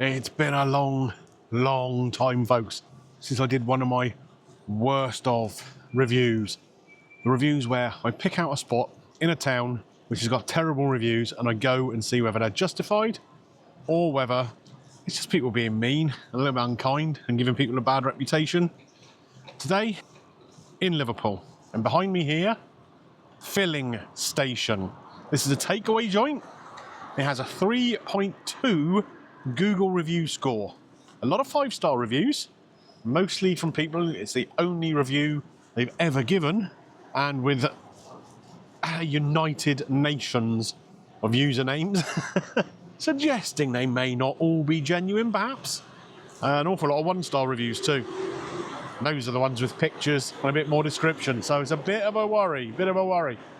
It's been a long time, folks, since I did one of my worst of reviews. The reviews where I pick out a spot in a town which has got terrible reviews and I go and see whether they're justified or whether it's just people being mean, a little bit unkind and giving people a bad reputation. Today, in Liverpool, and behind me here, filling station. This is a takeaway joint. It has a 3.2 Google review score. A lot of 5-star reviews, mostly from people, it's the only review they've ever given, and with a United Nations of usernames, suggesting they may not all be genuine, perhaps. An awful lot of 1-star reviews too. Those are the ones with pictures and a bit more description, so it's a bit of a worry,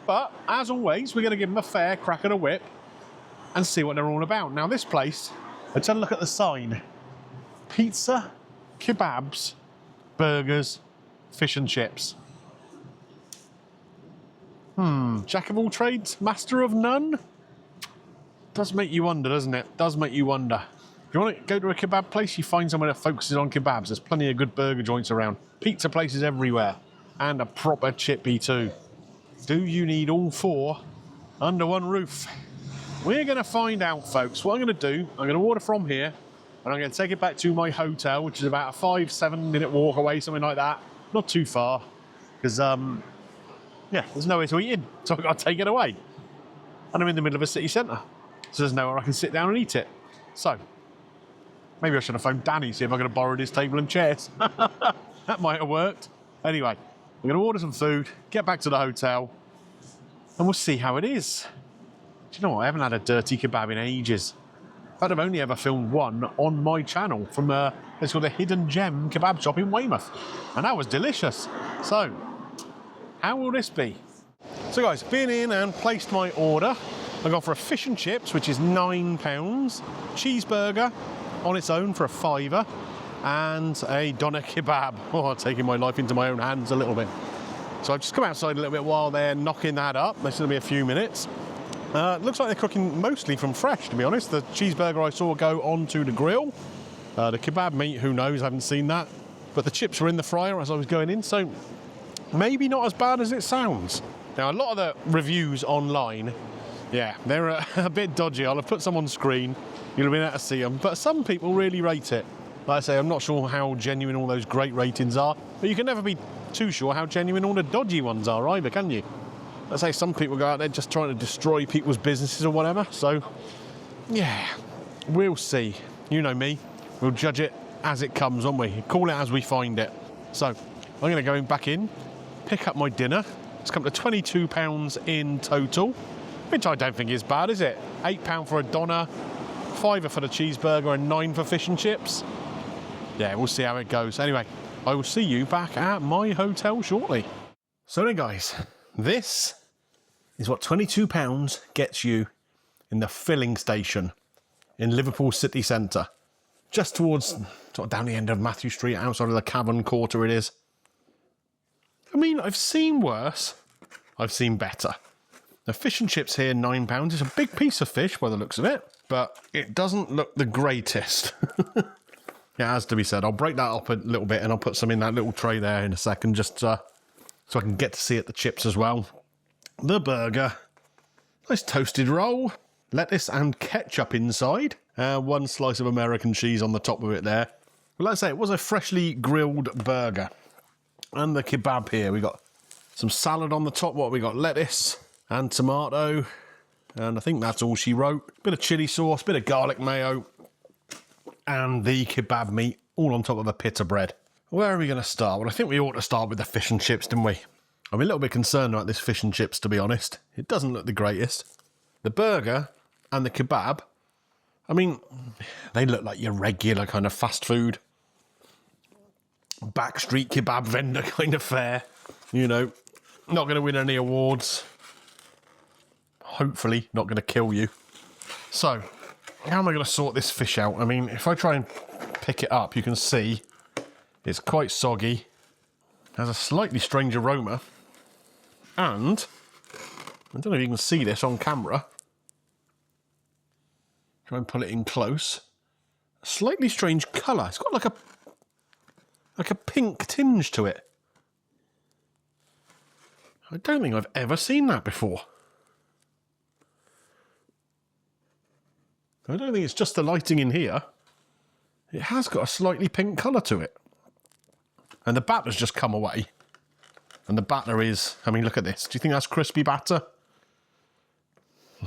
But, as always, we're going to give them a fair crack at a whip and see what they're all about. Now, this place, let's have a look at the sign. Pizza, kebabs, burgers, fish and chips. Jack of all trades, master of none? Does make you wonder, doesn't it? Does make you wonder. If you want to go to a kebab place, you find somewhere that focuses on kebabs. There's plenty of good burger joints around. Pizza places everywhere. And a proper chippy too. Do you need all four under one roof? We're going to find out, folks. What I'm going to do, I'm going to order from here, and I'm going to take it back to my hotel, which is about a 5-7 minute walk away, something like that. Not too far, because, yeah, there's nowhere to eat in, so I've got to take it away. And I'm in the middle of a city centre, so there's nowhere I can sit down and eat it. So, maybe I should have phoned Danny, see if I could have borrowed his table and chairs. That might have worked. Anyway, I'm going to order some food, get back to the hotel, and we'll see how it is. Do you know what? I haven't had a dirty kebab in ages. In fact, I've only ever filmed one on my channel from it's called the Hidden Gem Kebab Shop in Weymouth. And that was delicious. So, how will this be? So guys, been in and placed my order. I got for a fish and chips, which is £9. Cheeseburger on its own for a £5. And a doner kebab. Oh, taking my life into my own hands a little bit. So I've just come outside a little bit while they're knocking that up. There's going to be a few minutes. Looks like they're cooking mostly from fresh, to be honest. The cheeseburger I saw go onto the grill. The kebab meat, who knows, I haven't seen that. But the chips were in the fryer as I was going in, so maybe not as bad as it sounds. Now, a lot of the reviews online, yeah, they're a bit dodgy. I'll have put some on screen. You'll be able to see them. But some people really rate it. Like I say, I'm not sure how genuine all those great ratings are, but you can never be too sure how genuine all the dodgy ones are either, can you? Let's say some people go out there just trying to destroy people's businesses or whatever. So, yeah, we'll see. You know me. We'll judge it as it comes, won't we? Call it as we find it. So, I'm going to go back in, pick up my dinner. It's come to £22 in total, which I don't think is bad, is it? £8 for a doner, £5 for the cheeseburger, and £9 for fish and chips. Yeah, we'll see how it goes. Anyway, I will see you back at my hotel shortly. So then, guys, this is what £22 gets you in the filling station in Liverpool city centre. Just towards, sort of down the end of Matthew Street, outside of the Cavern Quarter it is. I mean, I've seen worse. I've seen better. The fish and chips here, £9. It's a big piece of fish by the looks of it, but it doesn't look the greatest. It has to be said. I'll break that up a little bit and I'll put some in that little tray there in a second, just so I can get to see it, the chips as well. The burger. Nice toasted roll. Lettuce and ketchup inside. One slice of American cheese on the top of it there. But like I say, it was a freshly grilled burger. And the kebab here. We got some salad on the top. What we got? Lettuce and tomato. And I think that's all she wrote. Bit of chilli sauce, bit of garlic mayo. And the kebab meat, all on top of a pita bread. Where are we going to start? Well, I think we ought to start with the fish and chips, didn't we? I'm a little bit concerned about this fish and chips, to be honest. It doesn't look the greatest. The burger and the kebab, I mean, they look like your regular kind of fast food, backstreet kebab vendor kind of fare. You know, not going to win any awards. Hopefully not going to kill you. So, how am I going to sort this fish out? I mean, if I try and pick it up, you can see it's quite soggy. Has a slightly strange aroma. And, I don't know if you can see this on camera. Try and pull it in close. slightly strange colour. It's got like a pink tinge to it. I don't think I've ever seen that before. I don't think it's just the lighting in here. It has got a slightly pink colour to it. And the batter's just come away. And the batter is, I mean, look at this. Do you think that's crispy batter?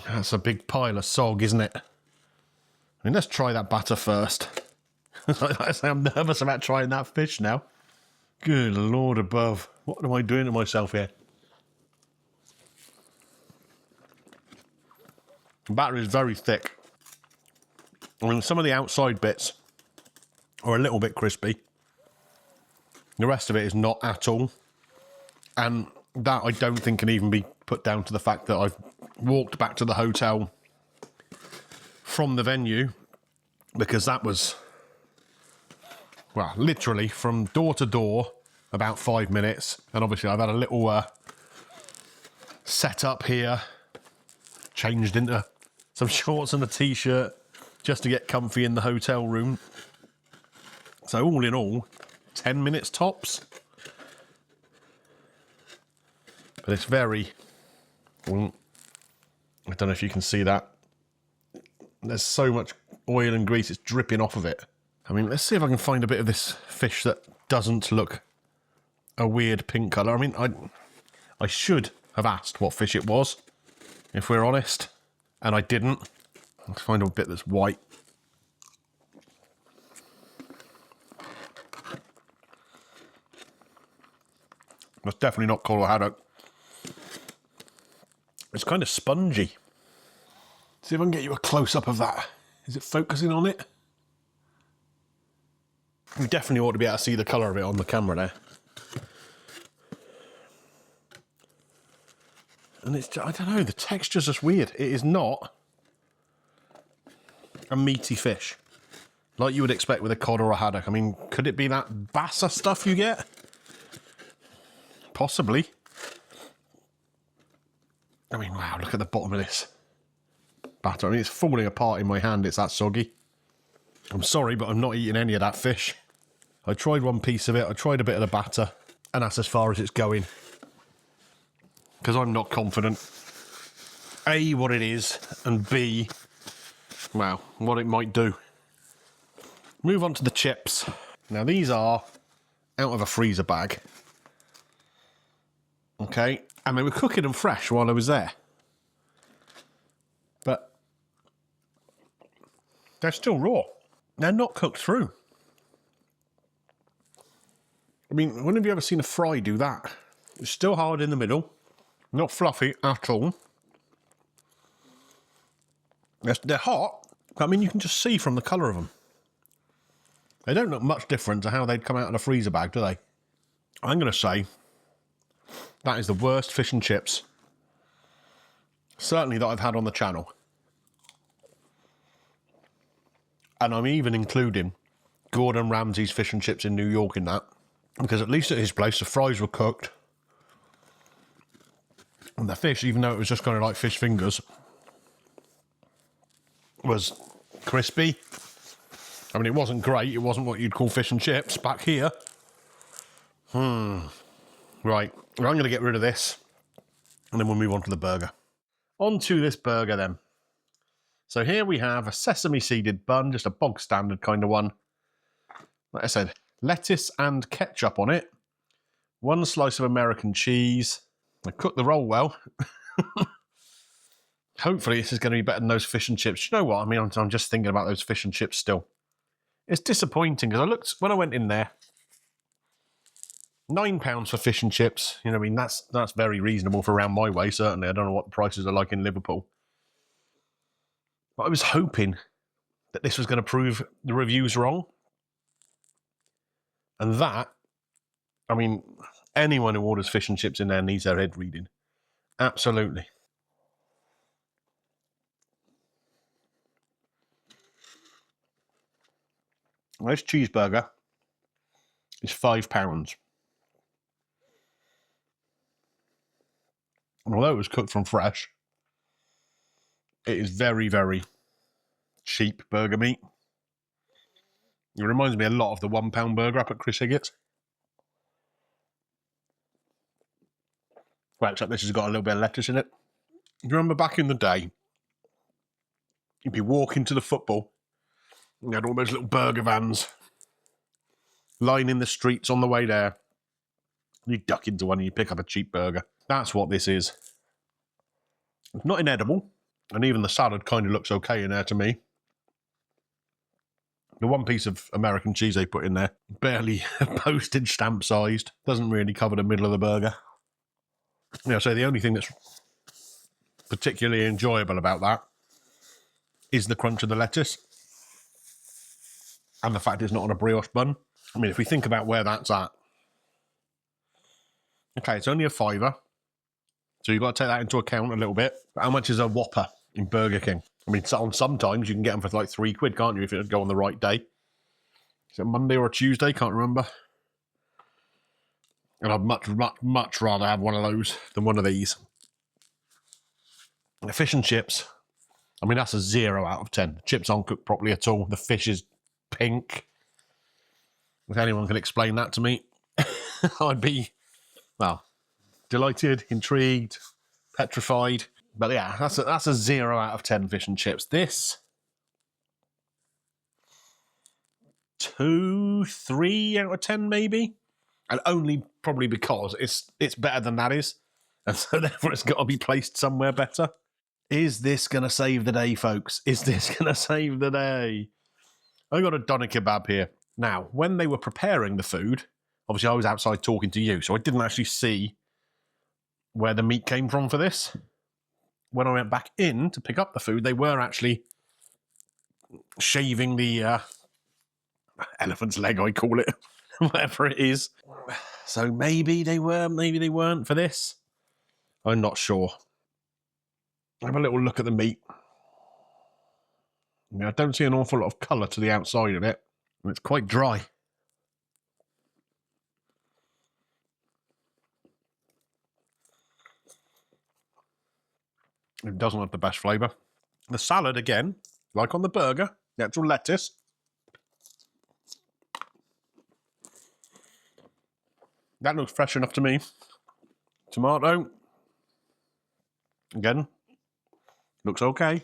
That's a big pile of sog, isn't it? I mean, let's try that batter first. I'm nervous about trying that fish now. Good Lord above. What am I doing to myself here? The batter is very thick. I mean, some of the outside bits are a little bit crispy. The rest of it is not at all. And that I don't think can even be put down to the fact that I've walked back to the hotel from the venue, because that was, well, literally from door to door, about 5 minutes. And obviously I've had a little set up here, changed into some shorts and a t-shirt just to get comfy in the hotel room. So all in all, 10 minutes tops. But it's very, well, I don't know if you can see that. There's so much oil and grease, it's dripping off of it. I mean, let's see if I can find a bit of this fish that doesn't look a weird pink colour. I mean, I should have asked what fish it was, if we're honest, and I didn't. Let's find a bit that's white. That's definitely not coral haddock. It's kind of spongy. See if I can get you a close-up of that. Is it focusing on it? You definitely ought to be able to see the colour of it on the camera there. And it's, I don't know, the texture's just weird. It is not a meaty fish like you would expect with a cod or a haddock. I mean, could it be that bassa stuff you get? Possibly. I mean, wow, look at the bottom of this batter. I mean, it's falling apart in my hand. It's that soggy. I'm sorry, but I'm not eating any of that fish. I tried one piece of it. I tried a bit of the batter, and that's as far as it's going. Because I'm not confident. A, what it is, and B, well, what it might do. Move on to the chips. Now, these are out of a freezer bag. Okay, and they were cooking them fresh while I was there. But they're still raw. They're not cooked through. I mean, when have you ever seen a fry do that? It's still hard in the middle. Not fluffy at all. They're hot. I mean, you can just see from the colour of them. They don't look much different to how they'd come out of a freezer bag, do they? I'm going to say that is the worst fish and chips, certainly that I've had on the channel. And I'm even including Gordon Ramsay's fish and chips in New York in that, because at least at his place the fries were cooked. And the fish, even though it was just kind of like fish fingers, was crispy. I mean, it wasn't great. It wasn't what you'd call fish and chips back here. Right, I'm going to get rid of this, and then we'll move on to the burger. On to this burger, then. So here we have a sesame-seeded bun, just a bog-standard kind of one. Like I said, lettuce and ketchup on it. One slice of American cheese. I cooked the roll well. Hopefully this is going to be better than those fish and chips. You know what? I mean, I'm just thinking about those fish and chips still. It's disappointing, because I looked, when I went in there, £9 for fish and chips. You know, I mean, that's very reasonable for around my way, certainly. I don't know what the prices are like in Liverpool. But I was hoping that this was going to prove the reviews wrong. And that, I mean, anyone who orders fish and chips in there needs their head reading. Absolutely. This cheeseburger is £5. And although it was cooked from fresh, it is very, very cheap burger meat. It reminds me a lot of the £1 burger up at Chris Higgett's. Well, except this has got a little bit of lettuce in it. Do you remember back in the day, you'd be walking to the football, and you had all those little burger vans lining the streets on the way there. You duck into one and you pick up a cheap burger. That's what this is. It's not inedible, and even the salad kind of looks okay in there to me. The one piece of American cheese they put in there, barely postage stamp sized, doesn't really cover the middle of the burger. Yeah, so the only thing that's particularly enjoyable about that is the crunch of the lettuce and the fact it's not on a brioche bun. I mean, if we think about where that's at, okay, it's only a £5, so you've got to take that into account a little bit. But how much is a Whopper in Burger King? I mean, sometimes you can get them for like £3, can't you, if it go on the right day? Is it Monday or a Tuesday? Can't remember. And I'd much rather have one of those than one of these. The fish and chips, I mean, that's a 0 out of 10. The chips aren't cooked properly at all. The fish is pink. If anyone can explain that to me, I'd be, well, delighted, intrigued, petrified. But yeah, that's a 0 out of 10 fish and chips. This, 2, 3 out of 10 maybe. And only probably because it's better than that is. And so therefore it's got to be placed somewhere better. Is this going to save the day, folks? Is this going to save the day? I got a doner kebab here. Now, when they were preparing the food, obviously I was outside talking to you, so I didn't actually see where the meat came from for this. When I went back in to pick up the food, they were actually shaving the elephant's leg, I call it, whatever it is. So maybe they were, maybe they weren't for this. I'm not sure. Have a little look at the meat. I mean, I don't see an awful lot of colour to the outside of it. And it's quite dry. It doesn't have the best flavour. The salad, again, like on the burger, the actual lettuce. That looks fresh enough to me. Tomato. Again, looks okay.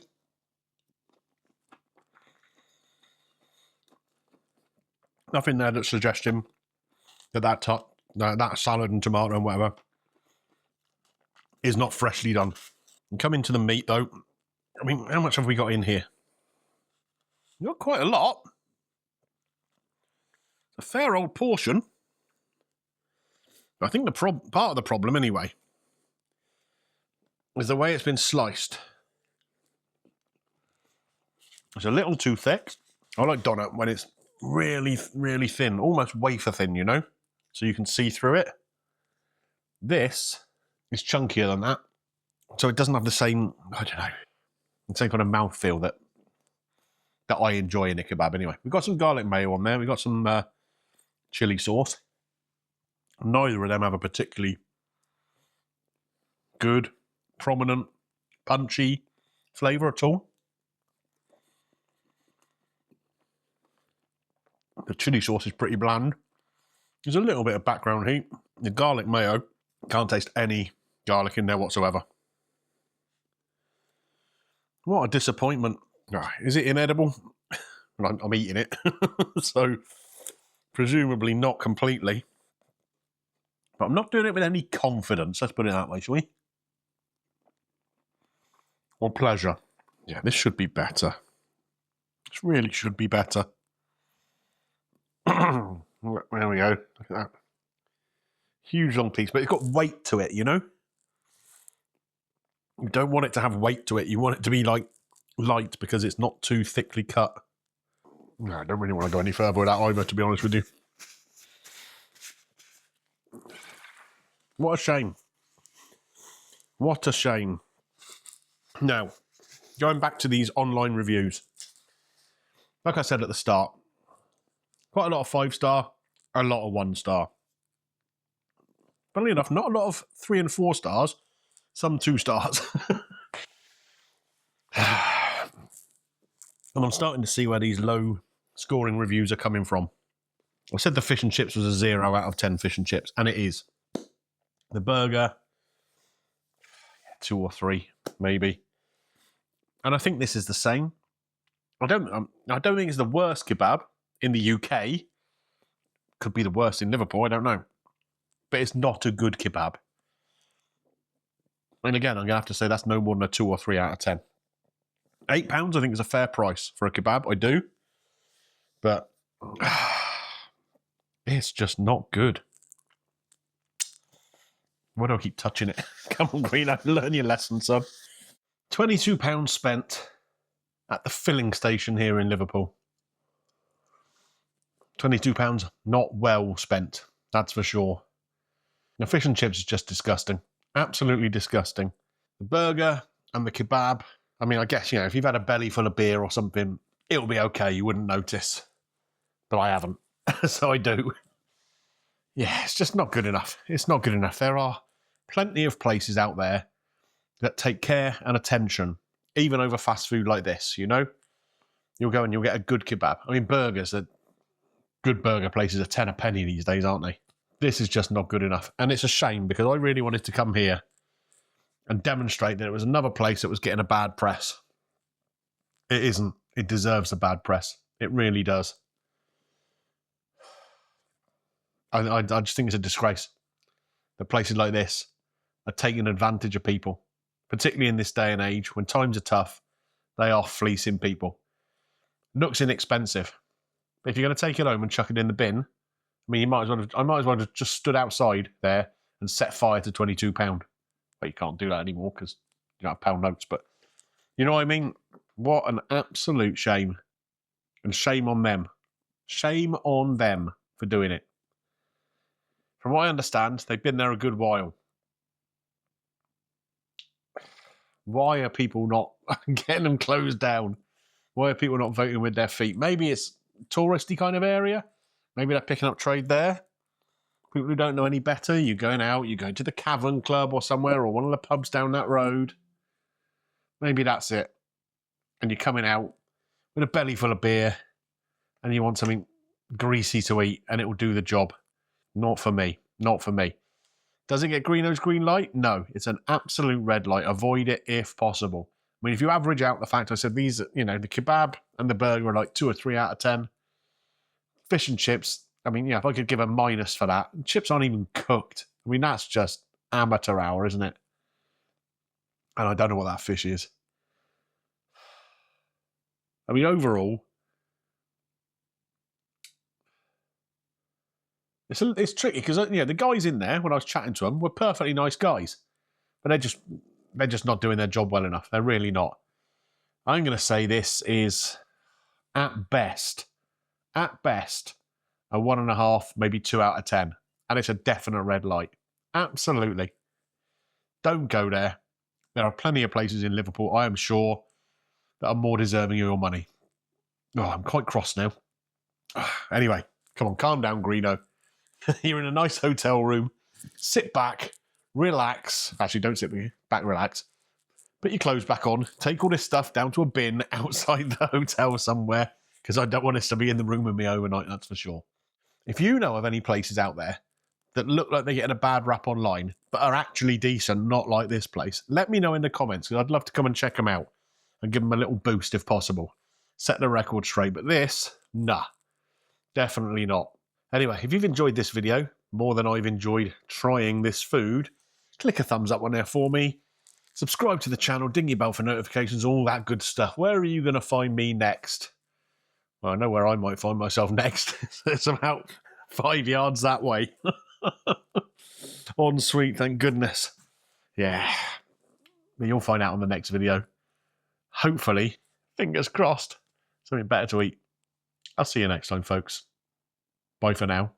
Nothing there that's suggesting that salad and tomato and whatever is not freshly done. And coming to the meat, though, I mean, how much have we got in here? Not quite a lot. It's a fair old portion. I think the part of the problem, anyway, is the way it's been sliced. It's a little too thick. I like doner when it's really, really thin, almost wafer thin, you know, so you can see through it. This is chunkier than that, so it doesn't have the same, I don't know, the same kind of mouthfeel that I enjoy in a kebab anyway. We've got some garlic mayo on there. We've got some chili sauce. Neither of them have a particularly good, prominent, punchy flavour at all. The chili sauce is pretty bland. There's a little bit of background heat. The garlic mayo, can't taste any garlic in there whatsoever. What a disappointment. Is it inedible? I'm eating it. So, presumably not completely. But I'm not doing it with any confidence, let's put it that way, shall we? Or pleasure. Yeah, this should be better. This really should be better. There we go. Look at that. Huge long piece, but it's got weight to it, you know? You don't want it to have weight to it. You want it to be like light because it's not too thickly cut. No, I don't really want to go any further with that either, to be honest with you. What a shame. What a shame. Now, going back to these online reviews. Like I said at the start, quite a lot of 5-star, a lot of 1-star. Funnily enough, not a lot of 3 and 4 stars, some 2 stars. And I'm starting to see where these low scoring reviews are coming from. I said the fish and chips was a 0 out of 10 fish and chips, and it is. The burger, 2 or 3, maybe. And I think this is the same. I don't think it's the worst kebab in the UK. Could be the worst in Liverpool, I don't know. But it's not a good kebab. And again, I'm going to have to say that's no more than a 2 or 3 out of 10. £8, I think, is a fair price for a kebab. I do. But it's just not good. Why do I keep touching it? Come on, Greeno, learn your lesson, son. £22 spent at the filling station here in Liverpool. £22, not well spent, that's for sure. The fish and chips is just disgusting. Absolutely disgusting. The burger and the kebab, I mean, I guess, if you've had a belly full of beer or something, it'll be okay, you wouldn't notice. But I haven't, so I do. Yeah, it's just not good enough. It's not good enough. There are plenty of places out there that take care and attention, even over fast food like this, You'll go and you'll get a good kebab. I mean, good burger places are 10 a penny these days, aren't they? This is just not good enough. And it's a shame because I really wanted to come here and demonstrate that it was another place that was getting a bad press. It isn't. It deserves a bad press. It really does. I just think it's a disgrace that places like this are taking advantage of people, particularly in this day and age when times are tough. They are fleecing people. Looks inexpensive. But if you're going to take it home and chuck it in the bin, I mean, I might as well have just stood outside there and set fire to £22. But you can't do that anymore because you don't have pound notes. But you know what I mean? What an absolute shame. And shame on them. Shame on them for doing it. From what I understand, they've been there a good while. Why are people not getting them closed down? Why are people not voting with their feet? Maybe it's a touristy kind of area. Maybe they're picking up trade there. People who don't know any better, you're going out, you're going to the Cavern Club or somewhere, or one of the pubs down that road. Maybe that's it. And you're coming out with a belly full of beer and you want something greasy to eat and it will do the job. Not for me. Not for me. Does it get Greeno's green light? No. It's an absolute red light. Avoid it if possible. I mean, if you average out the fact I said these, the kebab and the burger are like 2 or 3 out of 10. Fish and chips, I mean, if I could give a minus for that. Chips aren't even cooked. I mean, that's just amateur hour, isn't it? And I don't know what that fish is. I mean, overall, it's tricky because the guys in there when I was chatting to them were perfectly nice guys, but they're just not doing their job well enough. They're really not. I'm going to say this is at best, a 1.5, maybe 2 out of 10, and it's a definite red light. Absolutely, don't go there. There are plenty of places in Liverpool, I am sure, that are more deserving of your money. Oh, I'm quite cross now. Anyway, come on, calm down, Greeno. You're in a nice hotel room. Sit back, relax. Actually, don't sit back, relax. Put your clothes back on. Take all this stuff down to a bin outside the hotel somewhere because I don't want this to be in the room with me overnight, that's for sure. If you know of any places out there that look like they're getting a bad rap online but are actually decent, not like this place, let me know in the comments because I'd love to come and check them out and give them a little boost if possible. Set the record straight. But this, nah, definitely not. Anyway, if you've enjoyed this video more than I've enjoyed trying this food, click a thumbs up on there for me. Subscribe to the channel, ding your bell for notifications, all that good stuff. Where are you going to find me next? Well, I know where I might find myself next. It's about 5 yards that way. En suite, thank goodness. Yeah. But you'll find out on the next video. Hopefully, fingers crossed, something better to eat. I'll see you next time, folks. Bye for now.